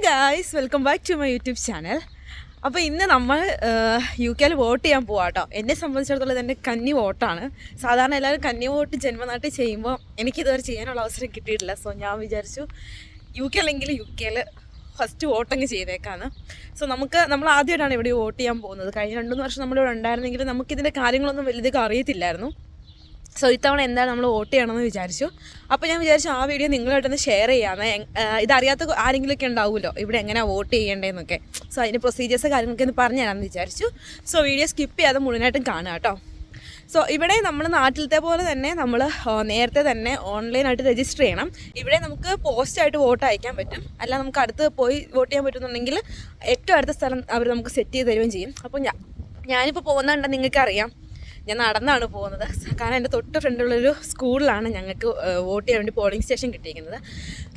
Guys, welcome back to my YouTube channel. അപ്പോൾ ഇന്ന് നമ്മൾ യു കെയിൽ വോട്ട് ചെയ്യാൻ പോവാം കേട്ടോ. എന്നെ സംബന്ധിച്ചിടത്തോളം ഇതെൻ്റെ കന്നി വോട്ടാണ്. സാധാരണ എല്ലാവരും കന്നി വോട്ട് ജന്മനാട്ടിൽ ചെയ്യുമ്പോൾ എനിക്കിതുവരെ ചെയ്യാനുള്ള അവസരം കിട്ടിയിട്ടില്ല. സോ ഞാൻ വിചാരിച്ചു യു കെയിൽ ഫസ്റ്റ് വോട്ടങ്ങ് ചെയ്തേക്കാണ്. സോ നമ്മൾ ആദ്യമായിട്ടാണ് ഇവിടെ വോട്ട് ചെയ്യാൻ പോകുന്നത്. കഴിഞ്ഞ 2-3 വർഷം നമ്മളിവിടെ ഉണ്ടായിരുന്നെങ്കിൽ നമുക്കിതിൻ്റെ കാര്യങ്ങളൊന്നും വലിയധികം അറിയത്തില്ലായിരുന്നു. സോ ഇത്തവണ എന്താണ് നമ്മൾ വോട്ട് ചെയ്യണമെന്ന് വിചാരിച്ചു. അപ്പോൾ ഞാൻ വിചാരിച്ചു ആ വീഡിയോ നിങ്ങളായിട്ടൊന്ന് ഷെയർ ചെയ്യാമെന്ന്. ഇതറിയാത്ത ആരെങ്കിലുമൊക്കെ ഉണ്ടാവുമല്ലോ ഇവിടെ എങ്ങനെയാണ് വോട്ട് ചെയ്യേണ്ടതെന്നൊക്കെ. സോ അതിൻ്റെ പ്രൊസീജിയേഴ്സ് കാര്യങ്ങളൊക്കെ ഒന്ന് പറഞ്ഞു തരാമെന്ന് വിചാരിച്ചു. സോ വീഡിയോ സ്കിപ്പ് ചെയ്യാതെ മുഴുവനായിട്ടും കാണുക കേട്ടോ. സോ ഇവിടെ നമ്മൾ നാട്ടിലത്തെ പോലെ തന്നെ നമ്മൾ നേരത്തെ തന്നെ ഓൺലൈനായിട്ട് രജിസ്റ്റർ ചെയ്യണം. ഇവിടെ നമുക്ക് പോസ്റ്റായിട്ട് വോട്ട് അയക്കാൻ പറ്റും. അല്ല നമുക്ക് അടുത്ത് പോയി വോട്ട് ചെയ്യാൻ പറ്റുന്നുണ്ടെങ്കിൽ ഏറ്റവും അടുത്ത സ്ഥലം അവർ നമുക്ക് സെറ്റ് ചെയ്ത് തരുകയും ചെയ്യും. അപ്പോൾ ഞാനിപ്പോൾ പോകുന്നുണ്ടെന്ന് നിങ്ങൾക്കറിയാം, ഞാൻ നടന്നാണ് പോകുന്നത്. കാരണം എൻ്റെ തൊട്ട് ഫ്രണ്ടിലുള്ളൊരു സ്കൂളിലാണ് ഞങ്ങൾക്ക് വോട്ട് ചെയ്യാൻ വേണ്ടി പോളിംഗ് സ്റ്റേഷൻ കിട്ടിയിരിക്കുന്നത്.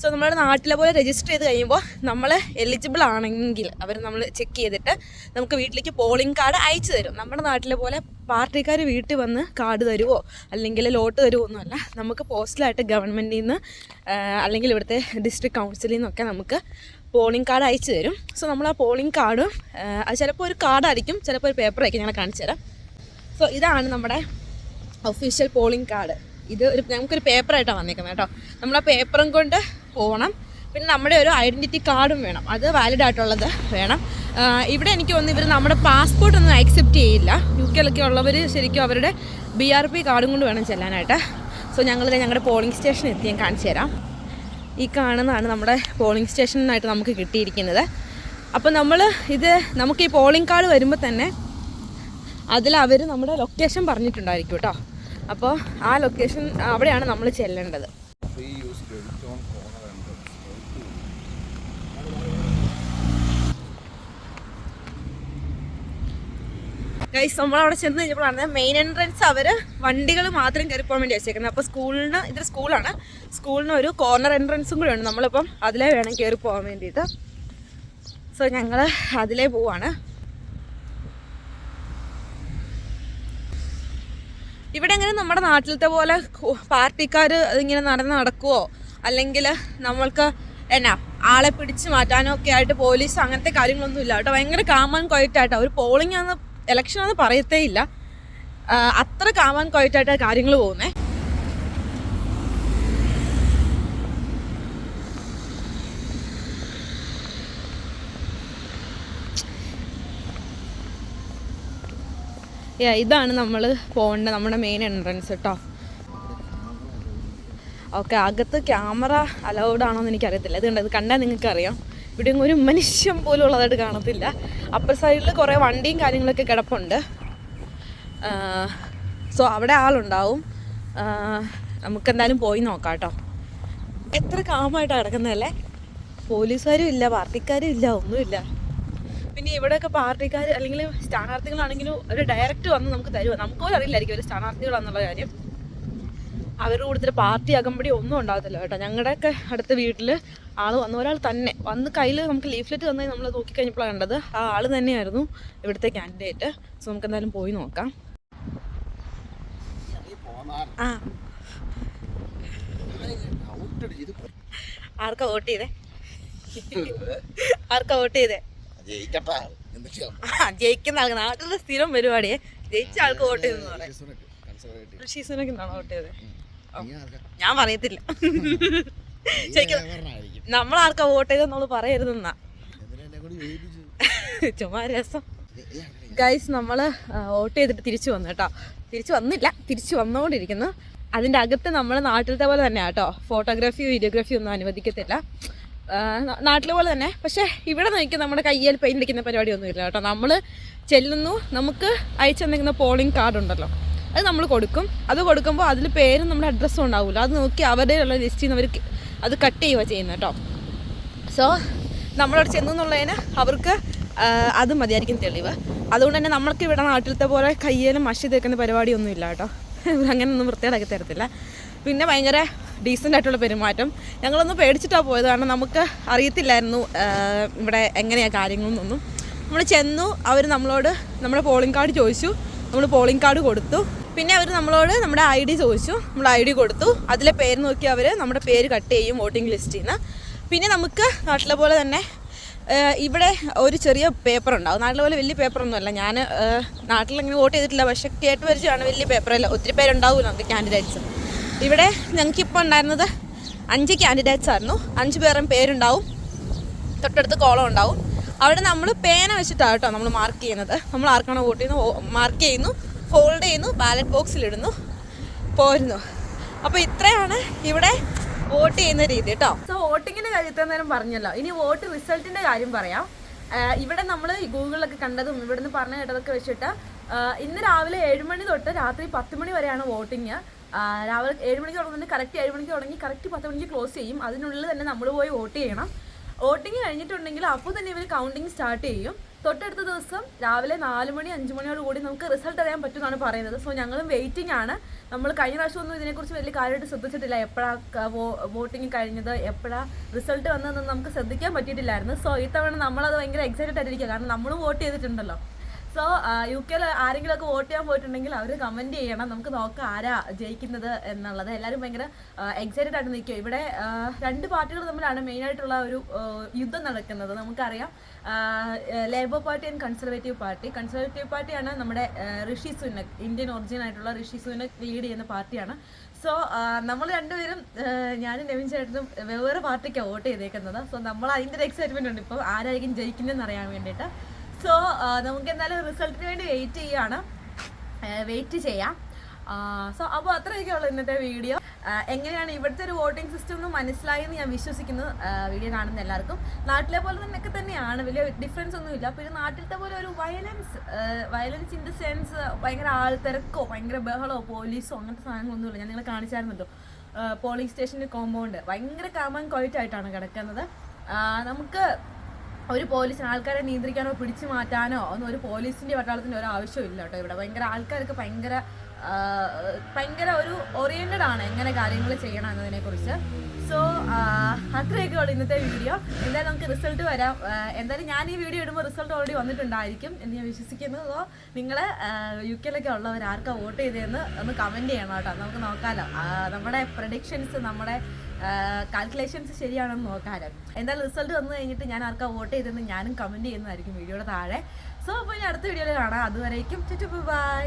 സോ നമ്മുടെ നാട്ടിലെ പോലെ രജിസ്റ്റർ ചെയ്ത് കഴിയുമ്പോൾ നമ്മൾ എലിജിബിൾ ആണെങ്കിൽ അവർ നമ്മൾ ചെക്ക് ചെയ്തിട്ട് നമുക്ക് വീട്ടിലേക്ക് പോളിംഗ് കാർഡ് അയച്ചു തരും. നമ്മുടെ നാട്ടിലെ പോലെ പാർട്ടിക്കാർ വീട്ടിൽ വന്ന് കാർഡ് തരുമോ അല്ലെങ്കിൽ ലോട്ട് തരുമോ ഒന്നുമല്ല. നമുക്ക് പോസ്റ്റലായിട്ട് ഗവൺമെൻറ്റിൽ നിന്ന് അല്ലെങ്കിൽ ഇവിടുത്തെ ഡിസ്ട്രിക്ട് കൗൺസിലിൽ നിന്നൊക്കെ നമുക്ക് പോളിംഗ് കാർഡ് അയച്ചു തരും. സോ നമ്മൾ ആ പോളിംഗ് കാർഡും അത് ചിലപ്പോൾ ഒരു കാർഡായിരിക്കും, ചിലപ്പോൾ ഒരു പേപ്പറായിരിക്കും. ഞങ്ങളെ കാണിച്ചു തരാം. സോ ഇതാണ് നമ്മുടെ ഒഫീഷ്യൽ പോളിംഗ് കാർഡ്. ഇത് നമുക്കൊരു പേപ്പറായിട്ടാണ് വന്നേക്കുന്നത് കേട്ടോ. നമ്മൾ ആ പേപ്പറും കൊണ്ട് പോകണം. പിന്നെ നമ്മുടെ ഒരു ഐഡൻറ്റിറ്റി കാർഡും വേണം, അത് വാലിഡ് ആയിട്ടുള്ളത് വേണം. ഇവിടെ എനിക്ക് തോന്നുന്നു ഇവർ നമ്മുടെ പാസ്പോർട്ടൊന്നും ആക്സെപ്റ്റ് ചെയ്യില്ല. യു കെയിലൊക്കെ ഉള്ളവർ ശരിക്കും അവരുടെ BRP കാർഡും കൊണ്ട് വേണം ചെല്ലാനായിട്ട്. സോ ഞങ്ങളുടെ പോളിംഗ് സ്റ്റേഷൻ എത്തി ഞാൻ കാണിച്ചു തരാം. ഈ കാണുന്നതാണ് നമ്മുടെ പോളിംഗ് സ്റ്റേഷനായിട്ട് നമുക്ക് കിട്ടിയിരിക്കുന്നത്. അപ്പോൾ നമുക്ക് ഈ പോളിംഗ് കാർഡ് വരുമ്പോൾ തന്നെ അതിലവർ നമ്മുടെ ലൊക്കേഷൻ പറഞ്ഞിട്ടുണ്ടായിരിക്കും കേട്ടോ. അപ്പോൾ ആ ലൊക്കേഷൻ അവിടെയാണ് നമ്മൾ ചെല്ലേണ്ടത്. ഗൈസ്, നമ്മളവിടെ ചെന്ന് കഴിഞ്ഞപ്പോഴാണ് മെയിൻ എൻട്രൻസ് അവർ വണ്ടികൾ മാത്രം കയറി പോകാൻ വേണ്ടി വെച്ചേക്കുന്നത്. അപ്പോൾ ഇതൊരു സ്കൂളാണ്. സ്കൂളിന് ഒരു കോർണർ എൻട്രൻസും കൂടെ ഉണ്ട്. നമ്മളിപ്പം അതിലേ വേണം കയറി പോകാൻ വേണ്ടിയിട്ട്. സോ ഞങ്ങൾ അതിലേ പോവാണ്. ഇവിടെ എങ്ങനെ നമ്മുടെ നാട്ടിലത്തെ പോലെ പാർട്ടിക്കാർ അതിങ്ങനെ നടക്കുമോ അല്ലെങ്കിൽ നമ്മൾക്ക് ആളെ പിടിച്ച് മാറ്റാനോ ഒക്കെ ആയിട്ട് പോലീസ് അങ്ങനത്തെ കാര്യങ്ങളൊന്നും ഇല്ല കേട്ടോ. ഭയങ്കര കാമൻ ക്വയറ്റായിട്ടോ. ഒരു പോളിംഗ് ആണെന്ന് ഇലക്ഷനാണെന്ന് പറയത്തേ ഇല്ല. അത്ര കാമൻ ക്വയറ്റായിട്ടാണ് കാര്യങ്ങൾ പോകുന്നത്. ഇതാണ് നമ്മൾ പോകേണ്ട നമ്മുടെ മെയിൻ എൻട്രൻസ് കേട്ടോ. ഓക്കെ, അകത്ത് ക്യാമറ അലൗഡ് ആണോ എന്ന് എനിക്കറിയത്തില്ല. ഇത് കണ്ടാൽ നിങ്ങൾക്കറിയാം. ഇവിടെ ഒരു മനുഷ്യൻ പോലും ഉള്ളതായിട്ട് കാണത്തില്ല. അപ്പർ സൈഡിൽ കുറേ വണ്ടിയും കാര്യങ്ങളൊക്കെ കിടപ്പുണ്ട്. സോ അവിടെ ആളുണ്ടാവും. നമുക്കെന്തായാലും പോയി നോക്കാം കേട്ടോ. എത്ര കാമായിട്ടാണ് കിടക്കുന്നതല്ലേ. പോലീസുകാരും ഇല്ല, പാർട്ടിക്കാരും ഇല്ല, ഒന്നുമില്ല. പിന്നെ ഇവിടെയൊക്കെ പാർട്ടിക്കാർ അല്ലെങ്കിൽ സ്ഥാനാർത്ഥികളാണെങ്കിലും ഒരു ഡയറക്റ്റ് വന്ന് നമുക്ക് തരുമോ, നമുക്ക് പോലും അറിയില്ലായിരിക്കും ഒരു സ്ഥാനാർത്ഥികളാണെന്നുള്ള കാര്യം. അവരുടെ കൂടുതൽ പാർട്ടി അകമ്പടി ഒന്നും ഉണ്ടാകത്തില്ല കേട്ടോ. ഞങ്ങളുടെയൊക്കെ അടുത്ത വീട്ടിൽ ആൾ വന്ന ഒരാൾ തന്നെ വന്ന് കയ്യിൽ നമുക്ക് ലീഫ്ലെറ്റ് തന്നേ നമ്മൾ നോക്കിക്കഴിഞ്ഞപ്പോഴാണ് കണ്ടത്. ആ ആൾ തന്നെയായിരുന്നു ഇവിടുത്തെ കാൻഡിഡേറ്റ്. സോ നമുക്ക് എന്തായാലും പോയി നോക്കാം. ആർക്കാ വോട്ട് ചെയ്തേ? ജയിക്കുന്ന ആൾക്ക് നാട്ടിലെ സ്ഥിരം പരിപാടിയെ ജയിച്ച ആൾക്ക് വോട്ട് ചെയ്തെന്ന് പറയാം. ഋഷിസുനൊക്കെയാണോ വോട്ട് ചെയ്തത്? ഞാൻ പറയത്തില്ല. നമ്മളാർക്കാ വോട്ട് ചെയ്തെന്ന് നമ്മൾ പറയരുതെന്നാ ചുമ്മാ രസം. ഗൈസ്, നമ്മൾ വോട്ട് ചെയ്തിട്ട് തിരിച്ചു വന്നു കേട്ടോ. തിരിച്ചു വന്നുകൊണ്ടിരിക്കുന്നു. അതിൻ്റെ അകത്ത് നമ്മൾ നാട്ടിലത്തെ പോലെ തന്നെ കേട്ടോ. ഫോട്ടോഗ്രാഫിയോ വീഡിയോഗ്രാഫിയോ ഒന്നും അനുവദിക്കത്തില്ല, നാട്ടിലെ പോലെ തന്നെ. പക്ഷേ ഇവിടെ നോക്കിയാൽ നമ്മുടെ കയ്യിൽ പെയിൻ്റ് അടിക്കുന്ന പരിപാടിയൊന്നും ഇല്ല കേട്ടോ. നമ്മൾ ചെല്ലുന്നു, നമുക്ക് അയച്ചെന്നിരിക്കുന്ന പോളിംഗ് കാർഡ് ഉണ്ടല്ലോ, അത് നമ്മൾ കൊടുക്കും. അത് കൊടുക്കുമ്പോൾ അതിൽ പേരും നമ്മുടെ അഡ്രസ്സും ഉണ്ടാവില്ല. അത് നോക്കി അവരുടെ ഉള്ള ലിസ്റ്റിൽ നിന്ന് അവർ അത് കട്ട് ചെയ്യുക ചെയ്യുന്നത് കേട്ടോ. സോ നമ്മളവിടെ ചെന്നു എന്നുള്ളതിന് അവർക്ക് അത് മതിയായിരിക്കും തെളിവ്. അതുകൊണ്ട് തന്നെ നമ്മൾക്ക് ഇവിടെ നാട്ടിലത്തെ പോലെ കയ്യിലും മഷി തേക്കുന്ന പരിപാടിയൊന്നും ഇല്ല കേട്ടോ. അങ്ങനെയൊന്നും വൃത്തിയാക്കി തരത്തില്ല. പിന്നെ ഭയങ്കര ഡീസൻ്റ് ആയിട്ടുള്ള പെരുമാറ്റം. ഞങ്ങളൊന്ന് പേടിച്ചിട്ടാണ് പോയത്, കാരണം നമുക്ക് അറിയത്തില്ലായിരുന്നു ഇവിടെ എങ്ങനെയാണ് കാര്യങ്ങളെന്നൊന്നും. നമ്മൾ ചെന്നു, അവർ നമ്മളോട് നമ്മുടെ പോളിംഗ് കാർഡ് ചോദിച്ചു, നമ്മൾ പോളിംഗ് കാർഡ് കൊടുത്തു. പിന്നെ അവർ നമ്മളോട് നമ്മുടെ ID ചോദിച്ചു, നമ്മൾ ID കൊടുത്തു. അതിലെ പേര് നോക്കി അവർ നമ്മുടെ പേര് കട്ട് ചെയ്യും വോട്ടിംഗ് ലിസ്റ്റിൽ നിന്ന്. പിന്നെ നമുക്ക് നാട്ടിലെ പോലെ തന്നെ ഇവിടെ ഒരു ചെറിയ പേപ്പർ ഉണ്ടാവും. നാട്ടിലെ പോലെ വലിയ പേപ്പറൊന്നുമല്ല. ഞാൻ നാട്ടിലങ്ങനെ വോട്ട് ചെയ്തിട്ടില്ല, പക്ഷേ കേട്ട് പരിചയമാണ്. വലിയ പേപ്പറല്ല, ഒത്തിരി പേരുണ്ടാവില്ല നമുക്ക് ക്യാൻഡിഡേറ്റ്സ്. ഇവിടെ ഞങ്ങൾക്കിപ്പോൾ ഉണ്ടായിരുന്നത് 5 ക്യാൻഡിഡേറ്റ്സ് ആയിരുന്നു. 5 പേരും പേരുണ്ടാവും, തൊട്ടടുത്ത് കോളം ഉണ്ടാവും. അവിടെ നമ്മൾ പേന വെച്ചിട്ടാണ് കേട്ടോ നമ്മൾ മാർക്ക് ചെയ്യുന്നത്. നമ്മൾ ആർക്കാണോ വോട്ട് ചെയ്യുന്നത് മാർക്ക് ചെയ്യുന്നു, ഫോൾഡ് ചെയ്യുന്നു, ബാലറ്റ് ബോക്സിലിടുന്നു, പോരുന്നു. അപ്പോൾ ഇത്രയാണ് ഇവിടെ വോട്ട് ചെയ്യുന്ന രീതി കേട്ടോ. സോ വോട്ടിങ്ങിൻ്റെ കാര്യം ഇത്ര നേരം പറഞ്ഞല്ലോ. ഇനി വോട്ട് റിസൾട്ടിൻ്റെ കാര്യം പറയാം. ഇവിടെ നമ്മൾ ഗൂഗിളിലൊക്കെ കണ്ടതും ഇവിടെ നിന്ന് പറഞ്ഞു കേട്ടതൊക്കെ വെച്ചിട്ട് ഇന്ന് രാവിലെ 7 മണി തൊട്ട് രാത്രി 10 മണി വരെയാണ് വോട്ടിങ്. രാവിലെ 7 മണിക്ക് തുടങ്ങുന്നുണ്ട്, കറക്റ്റ് 7 മണിക്ക് തുടങ്ങി കറക്റ്റ് 10 മണിക്ക് ക്ലോസ് ചെയ്യും. അതിനുള്ളിൽ തന്നെ നമ്മൾ പോയി വോട്ട് ചെയ്യണം. വോട്ടിങ് കഴിഞ്ഞിട്ടുണ്ടെങ്കിൽ അപ്പോൾ തന്നെ ഇവർ കൗണ്ടിങ് സ്റ്റാർട്ട് ചെയ്യും. തൊട്ടടുത്ത ദിവസം രാവിലെ 4 മണി 5 മണിയോട് കൂടി നമുക്ക് റിസൾട്ട് അറിയാൻ പറ്റുമെന്നാണ് പറയുന്നത്. സോ ഞങ്ങളും വെയിറ്റിംഗ് ആണ്. നമ്മൾ കഴിഞ്ഞ പ്രാവശ്യമൊന്നും ഇതിനെക്കുറിച്ച് വലിയ കാര്യമായിട്ട് ശ്രദ്ധിച്ചിട്ടില്ല. എപ്പോഴാണ് വോട്ടിങ് കഴിഞ്ഞത്, എപ്പോഴാണ് റിസൾട്ട് വന്നതെന്ന് നമുക്ക് ശ്രദ്ധിക്കാൻ പറ്റിയിട്ടില്ലായിരുന്നു. സോ ഇത്തവണ നമ്മളത് ഭയങ്കര എക്സൈറ്റഡ് ആയിട്ടിരിക്കുക, കാരണം നമ്മളും വോട്ട് ചെയ്തിട്ടുണ്ടല്ലോ. സോ UK ആരെങ്കിലുമൊക്കെ വോട്ട് ചെയ്യാൻ പോയിട്ടുണ്ടെങ്കിൽ അവർ കമൻറ്റ് ചെയ്യണം, നമുക്ക് നോക്കാം ആരാ ജയിക്കുന്നത് എന്നുള്ളത്. എല്ലാവരും ഭയങ്കര എക്സൈറ്റഡ് ആയിട്ട് നിൽക്കുക. ഇവിടെ 2 പാർട്ടികൾ തമ്മിലാണ് മെയിനായിട്ടുള്ള ഒരു യുദ്ധം നടക്കുന്നത്. നമുക്കറിയാം, labour party and conservative party. Conservative പാർട്ടിയാണ് നമ്മുടെ ഋഷി സുനക്, ഇന്ത്യൻ ഒറിജിൻ ആയിട്ടുള്ള ഋഷി സുനക് ലീഡ് ചെയ്യുന്ന പാർട്ടിയാണ്. സോ നമ്മൾ രണ്ടുപേരും, ഞാനും നവീൻ ചേട്ടനും വേറെ പാർട്ടിക്കാണ് വോട്ട് ചെയ്തേക്കുന്നത്. സോ നമ്മൾ അതിൻ്റെ ഒരു എക്സൈറ്റ്മെൻ്റ് ഉണ്ട് ഇപ്പോൾ ആരായിരിക്കും ജയിക്കുന്നതെന്ന് അറിയാൻ വേണ്ടിയിട്ട്. സോ നമുക്ക് എന്തായാലും റിസൾട്ടിന് വേണ്ടി വെയിറ്റ് ചെയ്യാം. സോ അപ്പോൾ അത്രയൊക്കെ ഉള്ളൂ ഇന്നത്തെ വീഡിയോ. എങ്ങനെയാണ് ഇവിടുത്തെ ഒരു വോട്ടിംഗ് സിസ്റ്റം എന്ന് മനസ്സിലായെന്ന് ഞാൻ വിശ്വസിക്കുന്നു. വീഡിയോ കാണുന്ന എല്ലാവർക്കും നാട്ടിലെ പോലെ തന്നെയൊക്കെ തന്നെയാണ്, വലിയ ഡിഫറൻസ് ഒന്നുമില്ല. പിന്നെ നാട്ടിലത്തെ പോലെ ഒരു വയലൻസ് ഇൻ ദ സെൻസ് ഭയങ്കര ആൾത്തിരക്കോ ഭയങ്കര ബഹളമോ പോലീസോ അങ്ങനത്തെ സാധനങ്ങളൊന്നുമില്ല. ഞാൻ നിങ്ങളെ കാണിച്ചായിരുന്നല്ലോ പോളിംഗ് സ്റ്റേഷൻ്റെ കോമ്പൗണ്ട് ഭയങ്കര കാമൻ ക്വയറ്റ് ആയിട്ടാണ് കിടക്കുന്നത്. നമുക്ക് ഒരു പോലീസിന് ആൾക്കാരെ നിയന്ത്രിക്കാനോ പിടിച്ചു മാറ്റാനോ ഒന്നും ഒരു പോലീസിൻ്റെ പട്ടാളത്തിൻ്റെ ഒരു ആവശ്യമില്ല കേട്ടോ. ഇവിടെ ഭയങ്കര ആൾക്കാർക്ക് ഭയങ്കര ഒരു ഓറിയൻറ്റഡ് ആണ് എങ്ങനെ കാര്യങ്ങൾ ചെയ്യണം എന്നതിനെക്കുറിച്ച്. സോ അത്രയൊക്കെ ഉള്ളൂ ഇന്നത്തെ വീഡിയോ. എന്തായാലും നമുക്ക് റിസൾട്ട് വരാം. എന്തായാലും ഞാൻ ഈ വീഡിയോ ഇടുമ്പോൾ റിസൾട്ട് ഓൾറെഡി വന്നിട്ടുണ്ടായിരിക്കും എന്ന് ഞാൻ വിശ്വസിക്കുന്നു. സോ നിങ്ങൾ UK ഉള്ളവർ ആർക്കാണ് വോട്ട് ചെയ്തതെന്ന് ഒന്ന് കമൻറ്റ് ചെയ്യണം കേട്ടോ. നമുക്ക് നോക്കാമല്ലോ നമ്മുടെ പ്രഡിക്ഷൻസ്, നമ്മുടെ കാൽക്കുലേഷൻസ് ശരിയാണെന്ന് നോക്കാമല്ലോ. എന്തായാലും റിസൾട്ട് വന്നു കഴിഞ്ഞിട്ട് ഞാൻ ആർക്കാണ് വോട്ട് ചെയ്തതെന്ന് ഞാനും കമൻറ്റ് ചെയ്യുന്നതായിരിക്കും വീഡിയോയുടെ താഴെ. സോ അപ്പോൾ ഇനി അടുത്ത വീഡിയോയിൽ കാണാം. അതുവരേക്കും ബൈ.